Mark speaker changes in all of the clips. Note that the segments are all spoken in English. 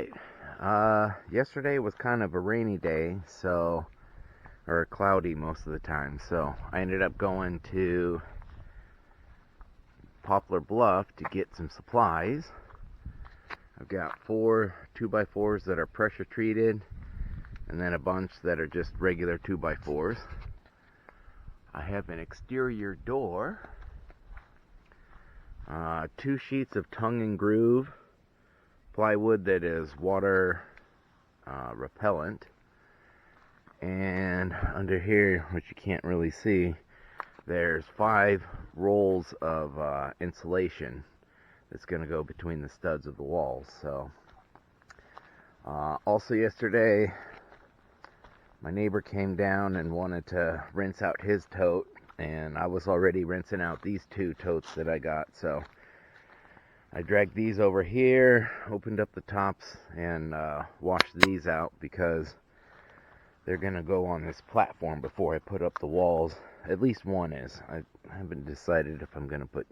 Speaker 1: Alright, yesterday was kind of a rainy day, or cloudy most of the time, so I ended up going to Poplar Bluff to get some supplies. I've got 4 2x4s that are pressure treated, and then a bunch that are just regular 2x4s. I have an exterior door, 2 sheets of tongue and groove plywood that is water repellent, and under here, which you can't really see, there's 5 rolls of insulation that's going to go between the studs of the walls. So also yesterday, my neighbor came down and wanted to rinse out his tote, and I was already rinsing out these 2 totes that I got, so I dragged these over here, opened up the tops, and washed these out because they're going to go on this platform before I put up the walls. At least one is. I haven't decided if I'm going to put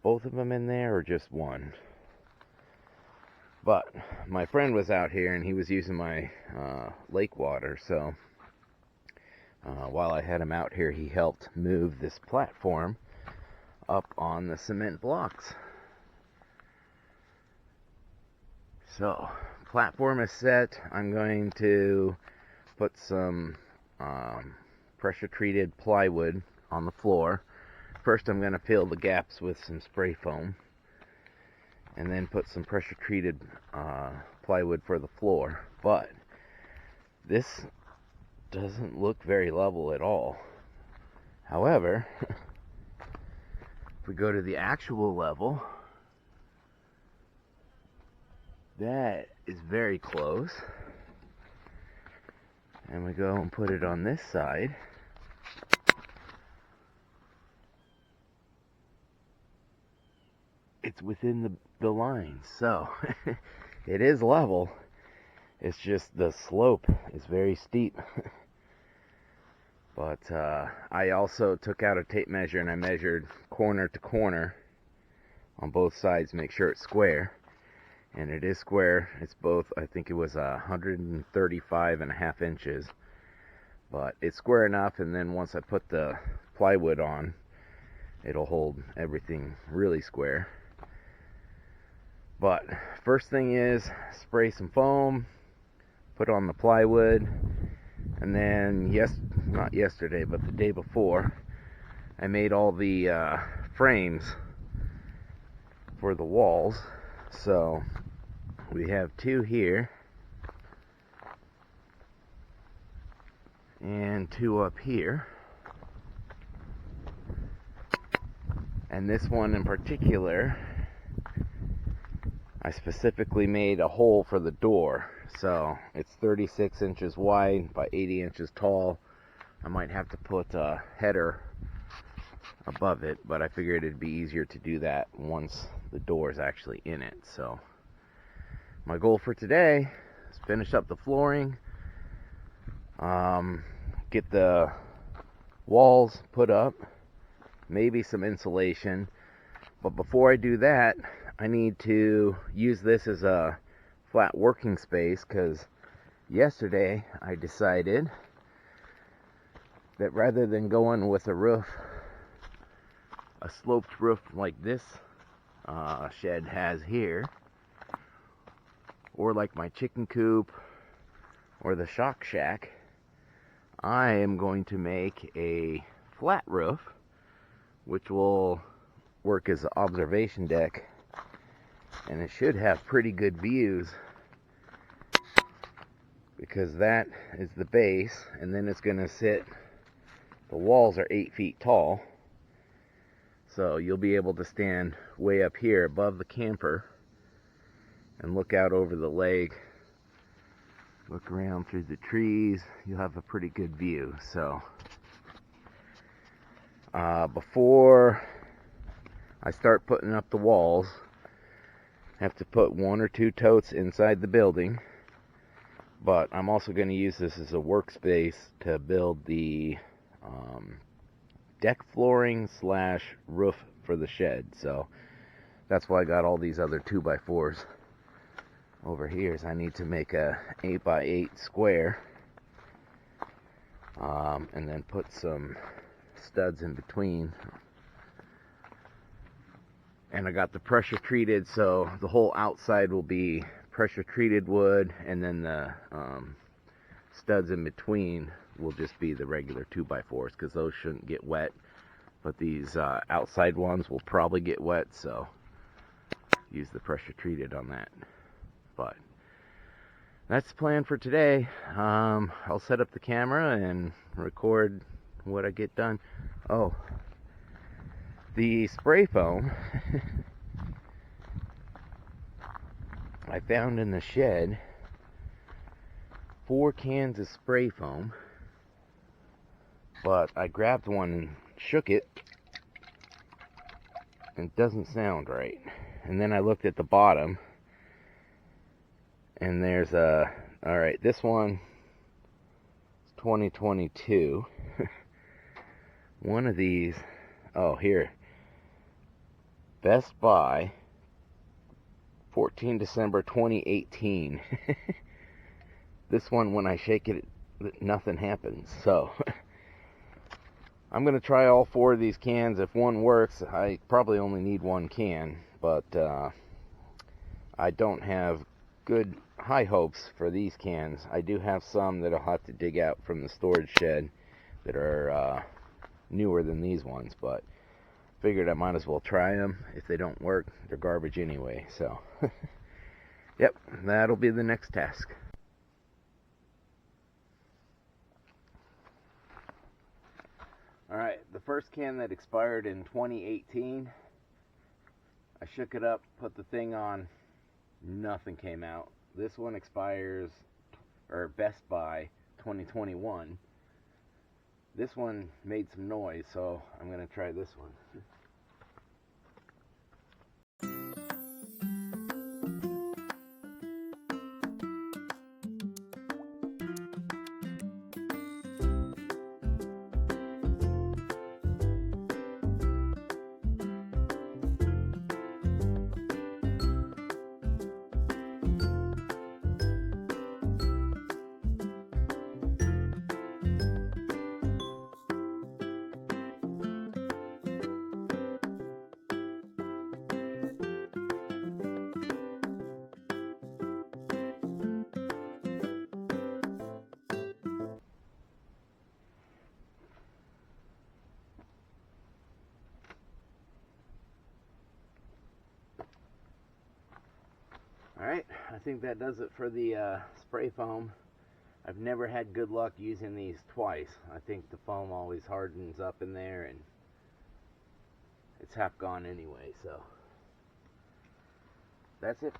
Speaker 1: both of them in there or just one. But my friend was out here and he was using my lake water, so while I had him out here, he helped move this platform up on the cement blocks. So, platform is set. I'm going to put some pressure treated plywood on the floor. First I'm going to fill the gaps with some spray foam, and then put some pressure treated plywood for the floor. But this doesn't look very level at all. However, if we go to the actual level, that is very close. And we go and put it on this side. It's within the line, so it is level. It's just the slope is very steep. But I also took out a tape measure and I measured corner to corner on both sides, make sure it's square. And it is square. It's both, I think it was 135.5 inches. But it's square enough, and then once I put the plywood on, it'll hold everything really square. But first thing is spray some foam, put on the plywood, and then not yesterday, but the day before, I made all the frames for the walls. So we have 2 here and 2 up here, and this one in particular, I specifically made a hole for the door. So it's 36 inches wide by 80 inches tall. I might have to put a header above it, but I figured it'd be easier to do that once the door is actually in it. So my goal for today is finish up the flooring, get the walls put up, maybe some insulation. But before I do that, I need to use this as a flat working space, because yesterday I decided that rather than going with a sloped roof like this shed has here, or like my chicken coop or the shock shack, I am going to make a flat roof, which will work as an observation deck, and it should have pretty good views, because that is the base, and then it's going to sit, the walls are 8 feet tall, so you'll be able to stand way up here above the camper and look out over the lake, look around through the trees. You'll have a pretty good view. So before I start putting up the walls, I have to put 1 or 2 totes inside the building, but I'm also going to use this as a workspace to build the deck flooring / roof for the shed. So that's why I got all these other 2x4s over here is I need to make a 8x8 square, and then put some studs in between. And I got the pressure treated, so the whole outside will be pressure treated wood, and then the studs in between will just be the regular 2x4s, because those shouldn't get wet, but these outside ones will probably get wet, so use the pressure treated on that. But that's the plan for today. I'll set up the camera and record what I get done. Oh, the spray foam I found in the shed, 4 cans of spray foam, but I grabbed one and shook it, and it doesn't sound right. And then I looked at the bottom, and there's alright, this one is 2022. One of these, oh here, Best Buy, 14 December 2018. This one, when I shake it, nothing happens. So I'm going to try all 4 of these cans. If one works, I probably only need 1 can, but I don't have good high hopes for these cans. I do have some that I'll have to dig out from the storage shed that are newer than these ones, but figured I might as well try them. If they don't work, they're garbage anyway. So yep, that'll be the next task. Alright, the first can that expired in 2018, I shook it up, put the thing on, nothing came out. This one expires, or Best Buy, 2021. This one made some noise, so I'm going to try this one. Alright, I think that does it for the spray foam. I've never had good luck using these twice. I think the foam always hardens up in there and it's half gone anyway, so that's it.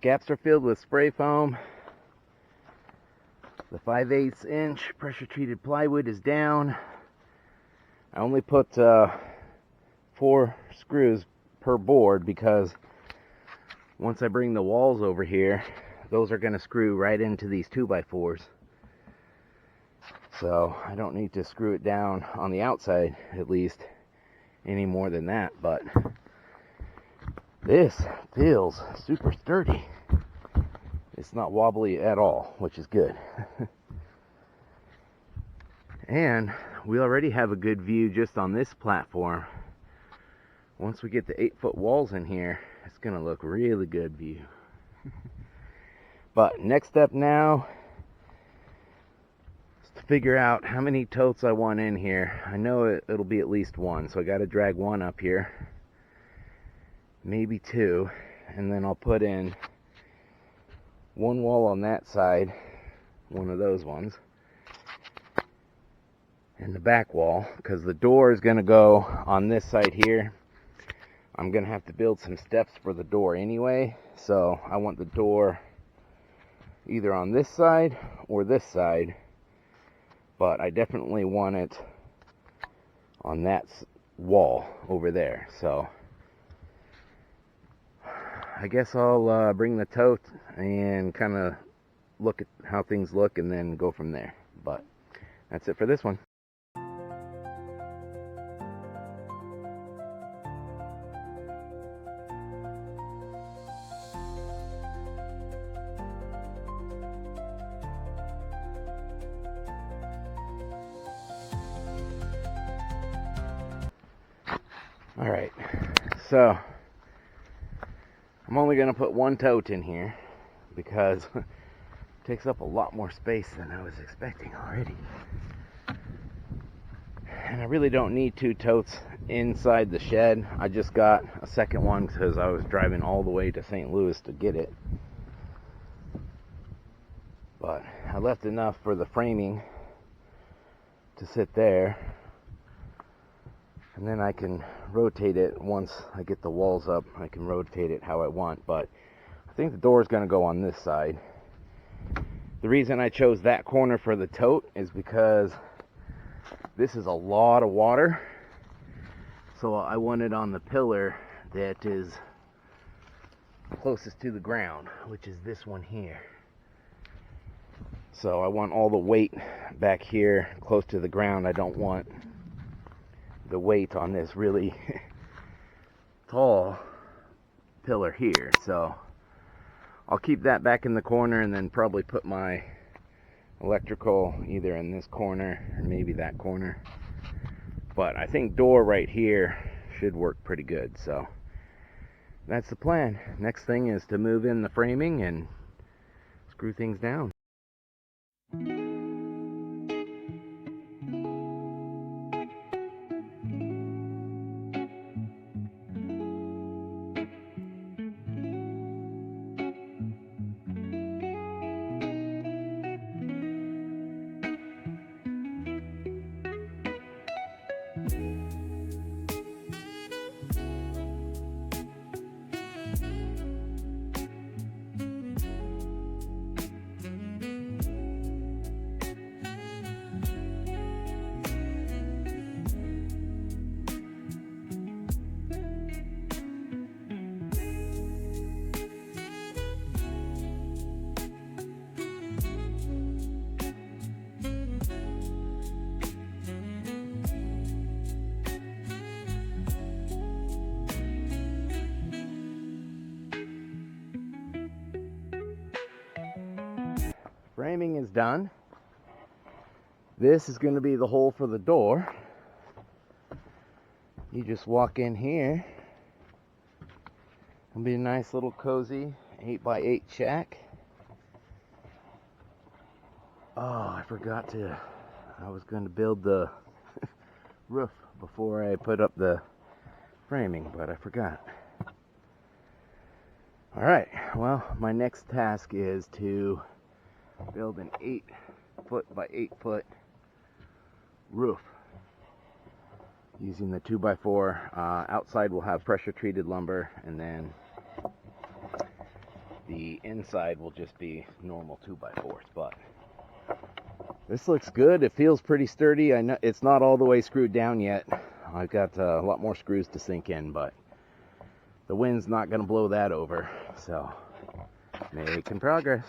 Speaker 1: Gaps are filled with spray foam. The 5/8 inch pressure treated plywood is down. I only put 4 screws per board because once I bring the walls over here, those are going to screw right into these 2x4s. So I don't need to screw it down on the outside, at least, any more than that. But this feels super sturdy. It's not wobbly at all, which is good. And we already have a good view just on this platform. Once we get the 8-foot walls in here, it's going to look really good view. But next step now is figure out how many totes I want in here. I know it'll be at least one, so I got to drag one up here, maybe two, and then I'll put in one wall on that side, one of those ones, and the back wall, because the door is going to go on this side here. I'm going to have to build some steps for the door anyway, so I want the door either on this side or this side, but I definitely want it on that wall over there. So I guess I'll bring the tote and kind of look at how things look and then go from there. But that's it for this one. Alright, so I'm only going to put one tote in here because it takes up a lot more space than I was expecting already. And I really don't need two totes inside the shed. I just got a second one because I was driving all the way to St. Louis to get it. But I left enough for the framing to sit there. And then I can rotate it once I get the walls up. I can rotate it how I want, but I think the door is going to go on this side. The reason I chose that corner for the tote is because this is a lot of water. So I want it on the pillar that is closest to the ground, which is this one here. So I want all the weight back here close to the ground. I don't want the weight on this really tall pillar here. So I'll keep that back in the corner and then probably put my electrical either in this corner or maybe that corner. But I think door right here should work pretty good. So that's the plan. Next thing is to move in the framing and screw things down. Framing is done. This is going to be the hole for the door. You just walk in here. It'll be a nice little cozy 8x8 shack. Oh, I was going to build the roof before I put up the framing, but I forgot. Alright, well, my next task is to build an 8-foot by 8-foot roof using the 2x4. Outside will have pressure treated lumber, and then the inside will just be normal 2x4s. But this looks good. It feels pretty sturdy. I know it's not all the way screwed down yet. I've got a lot more screws to sink in, but the wind's not going to blow that over, so making progress.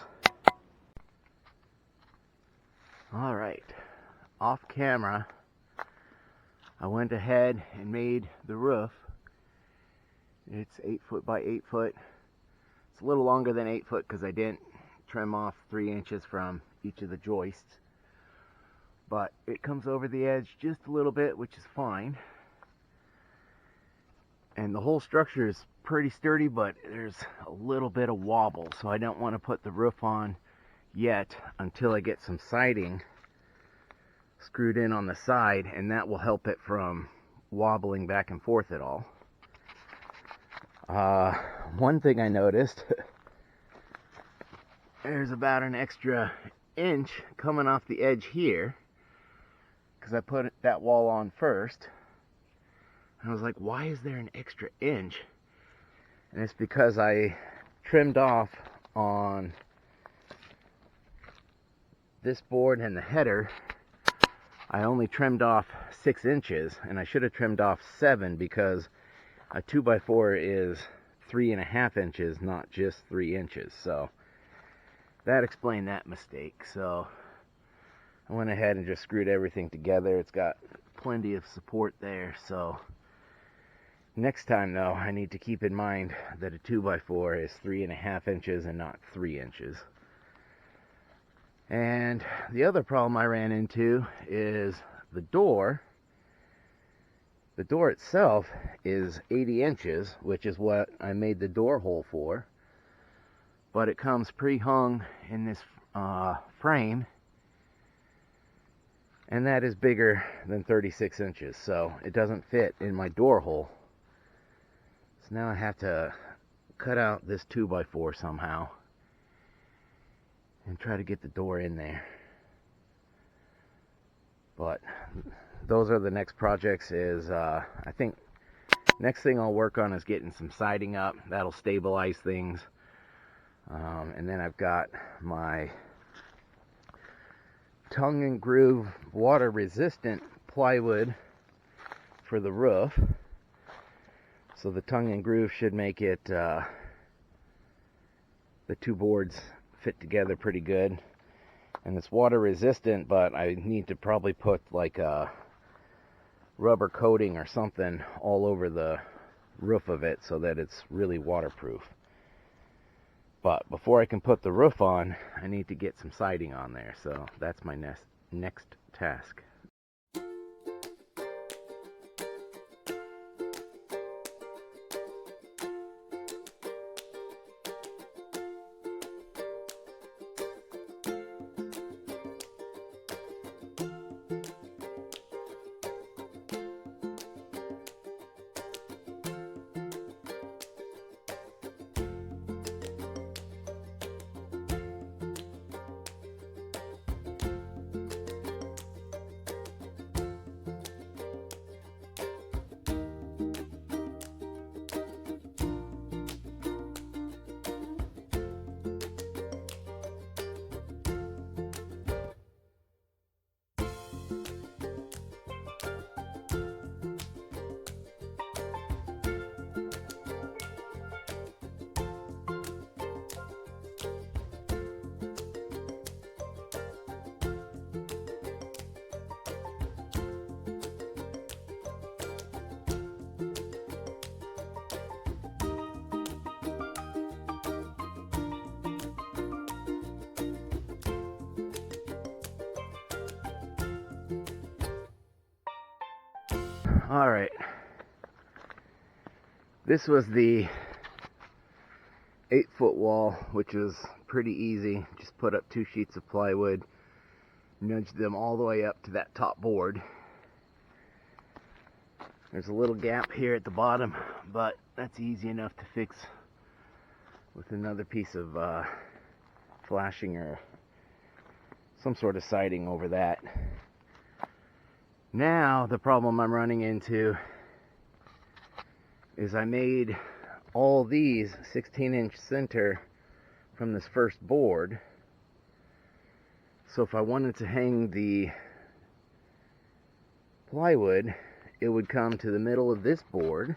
Speaker 1: Alright, off camera, I went ahead and made the roof. It's 8-foot by 8-foot. It's a little longer than 8 foot because I didn't trim off 3 inches from each of the joists. But it comes over the edge just a little bit, which is fine. And the whole structure is pretty sturdy, but there's a little bit of wobble, so I don't want to put the roof on yet until I get some siding screwed in on the side, and that will help it from wobbling back and forth at all. One thing I noticed, there's about an extra inch coming off the edge here, because I put that wall on first. And I was like, why is there an extra inch? And it's because I trimmed off on this board and the header. I only trimmed off 6 inches, and I should have trimmed off 7, because a 2x4 is 3.5 inches, not just 3 inches. So that explained that mistake. So I went ahead and just screwed everything together. It's got plenty of support there. So next time though, I need to keep in mind that a 2x4 is 3.5 inches and not 3 inches. And the other problem I ran into is the door. The door itself is 80 inches, which is what I made the door hole for. But it comes pre-hung in this frame, and that is bigger than 36 inches, so it doesn't fit in my door hole. So now I have to cut out this 2x4 somehow and try to get the door in there. But those are the next projects. I think next thing I'll work on is getting some siding up. That'll stabilize things. And then I've got my tongue and groove water resistant plywood for the roof. So the tongue and groove should make it, the two boards fit together pretty good. And it's water resistant, but I need to probably put like a rubber coating or something all over the roof of it so that it's really waterproof. But before I can put the roof on, I need to get some siding on there. So that's my next task. Alright, this was the 8-foot wall, which was pretty easy. Just put up 2 sheets of plywood, nudged them all the way up to that top board. There's a little gap here at the bottom, but that's easy enough to fix with another piece of flashing or some sort of siding over that. Now the problem I'm running into is I made all these 16-inch center from this first board. So if I wanted to hang the plywood, it would come to the middle of this board,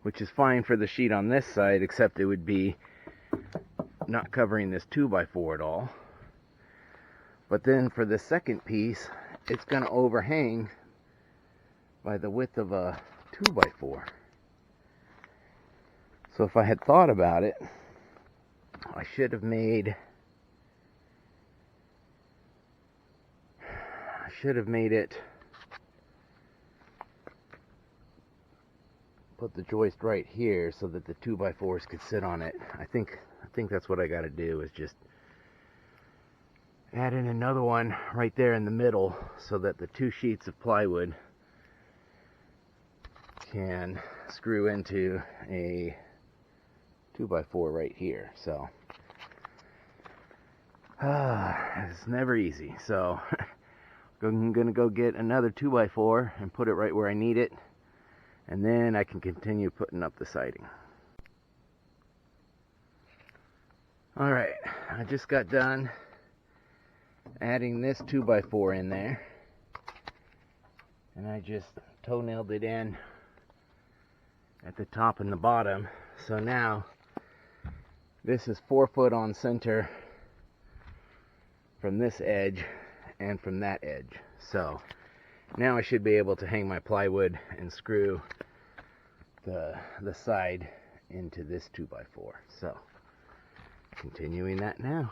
Speaker 1: which is fine for the sheet on this side, except it would be not covering this 2x4 at all. But then for the second piece, it's going to overhang by the width of a 2x4. So if I had thought about it, I should have made it, put the joist right here so that the 2x4s could sit on it. I think that's what I got to do, is just add in another one right there in the middle so that the 2 sheets of plywood can screw into a 2x4 right here. So it's never easy. So I'm gonna go get another 2x4 and put it right where I need it, and then I can continue putting up the siding. Alright, I just got done adding this 2x4 in there, and I just toe-nailed it in at the top and the bottom. So now this is 4 foot on center from this edge and from that edge. So now I should be able to hang my plywood and screw the side into this 2x4. So continuing that now.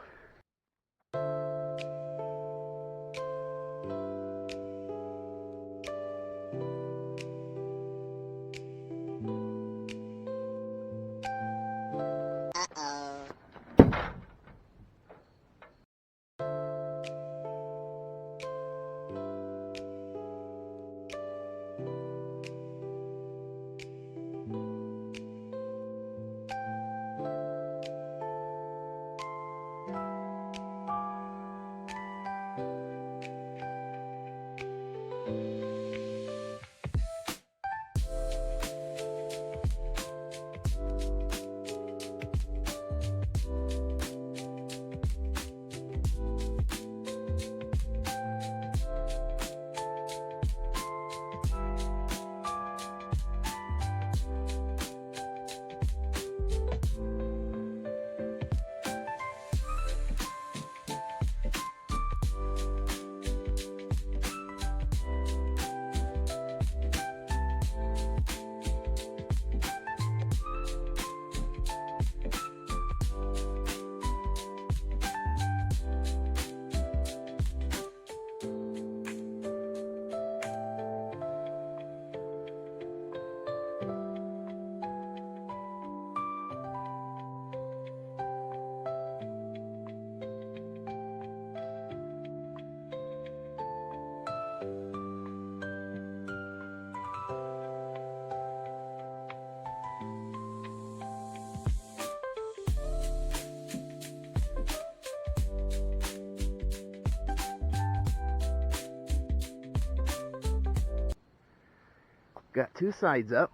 Speaker 1: Got 2 sides up,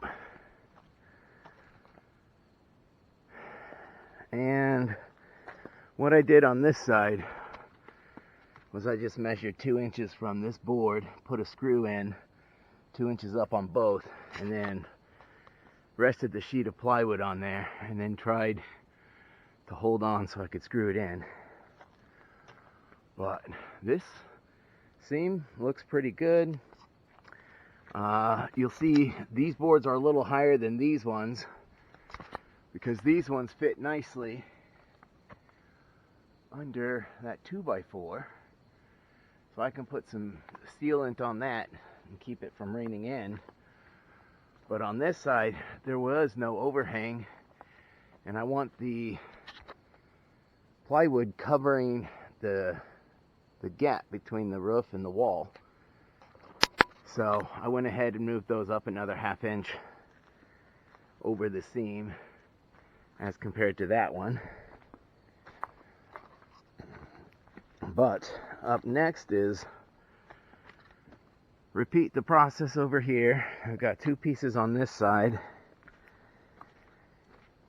Speaker 1: and what I did on this side was I just measured 2 inches from this board, put a screw in 2 inches up on both, and then rested the sheet of plywood on there, and then tried to hold on so I could screw it in. But this seam looks pretty good. You'll see these boards are a little higher than these ones because these ones fit nicely under that 2x4, so I can put some sealant on that and keep it from raining in. But on this side there was no overhang, and I want the plywood covering the gap between the roof and the wall. So I went ahead and moved those up another 1/2 inch over the seam as compared to that one. But up next is repeat the process over here. I've got 2 pieces on this side,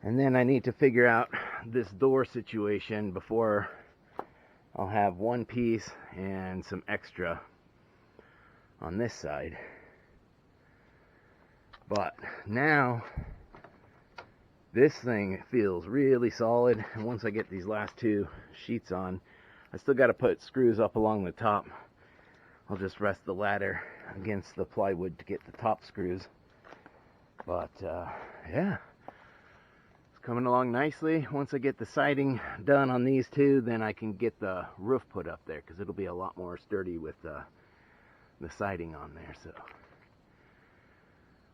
Speaker 1: and then I need to figure out this door situation before I'll have 1 piece and some extra on this side. But now this thing feels really solid, and once I get these last 2 sheets on, I still got to put screws up along the top. I'll just rest the ladder against the plywood to get the top screws. But yeah, it's coming along nicely. Once I get the siding done on these 2, then I can get the roof put up there, because it'll be a lot more sturdy with the siding on there. So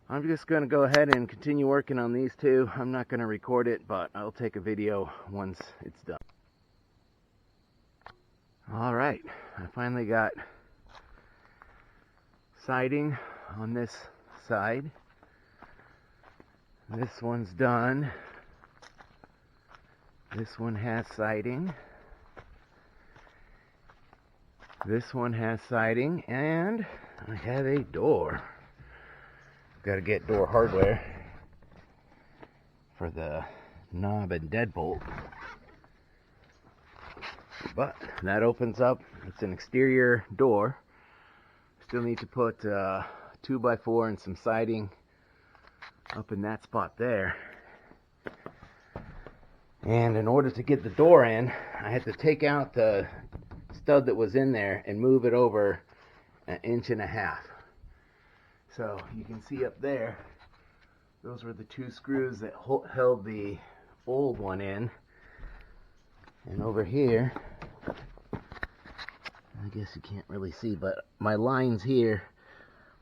Speaker 1: I'm just going to go ahead and continue working on these 2. I'm not going to record it, but I'll take a video once it's done. All right, I finally got siding on this side. This one's done. This one has siding. This one has siding, and I have a door. Got to get door hardware for the knob and deadbolt. But that opens up. It's an exterior door. Still need to put 2x4 and some siding up in that spot there. And in order to get the door in, I had to take out the stud that was in there and move it over 1.5 inches. So you can see up there, those were the 2 screws that held the old one in. And over here, I guess you can't really see, but my lines here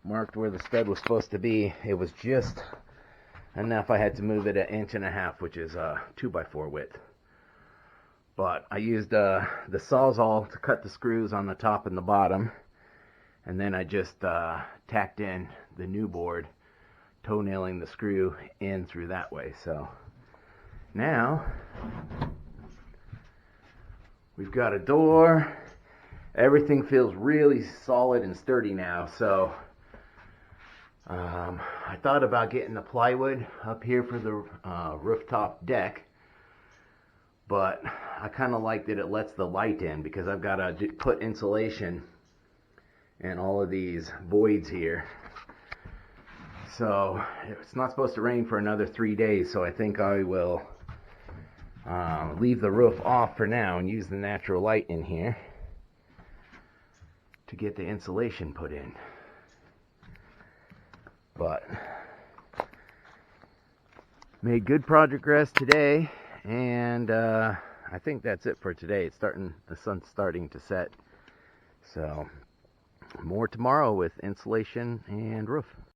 Speaker 1: marked where the stud was supposed to be. It was just enough. I had to move it 1.5 inches, which is 2x4 width. But I used the Sawzall to cut the screws on the top and the bottom, and then I just tacked in the new board, toenailing the screw in through that way. So now we've got a door. Everything feels really solid and sturdy now. So I thought about getting the plywood up here for the rooftop deck, but I kind of like that it lets the light in, because I've got to put insulation in all of these voids here. So it's not supposed to rain for another 3 days, so I think I will leave the roof off for now and use the natural light in here to get the insulation put in. But made good progress today, and I think that's it for today. The sun's starting to set, so more tomorrow with insulation and roof.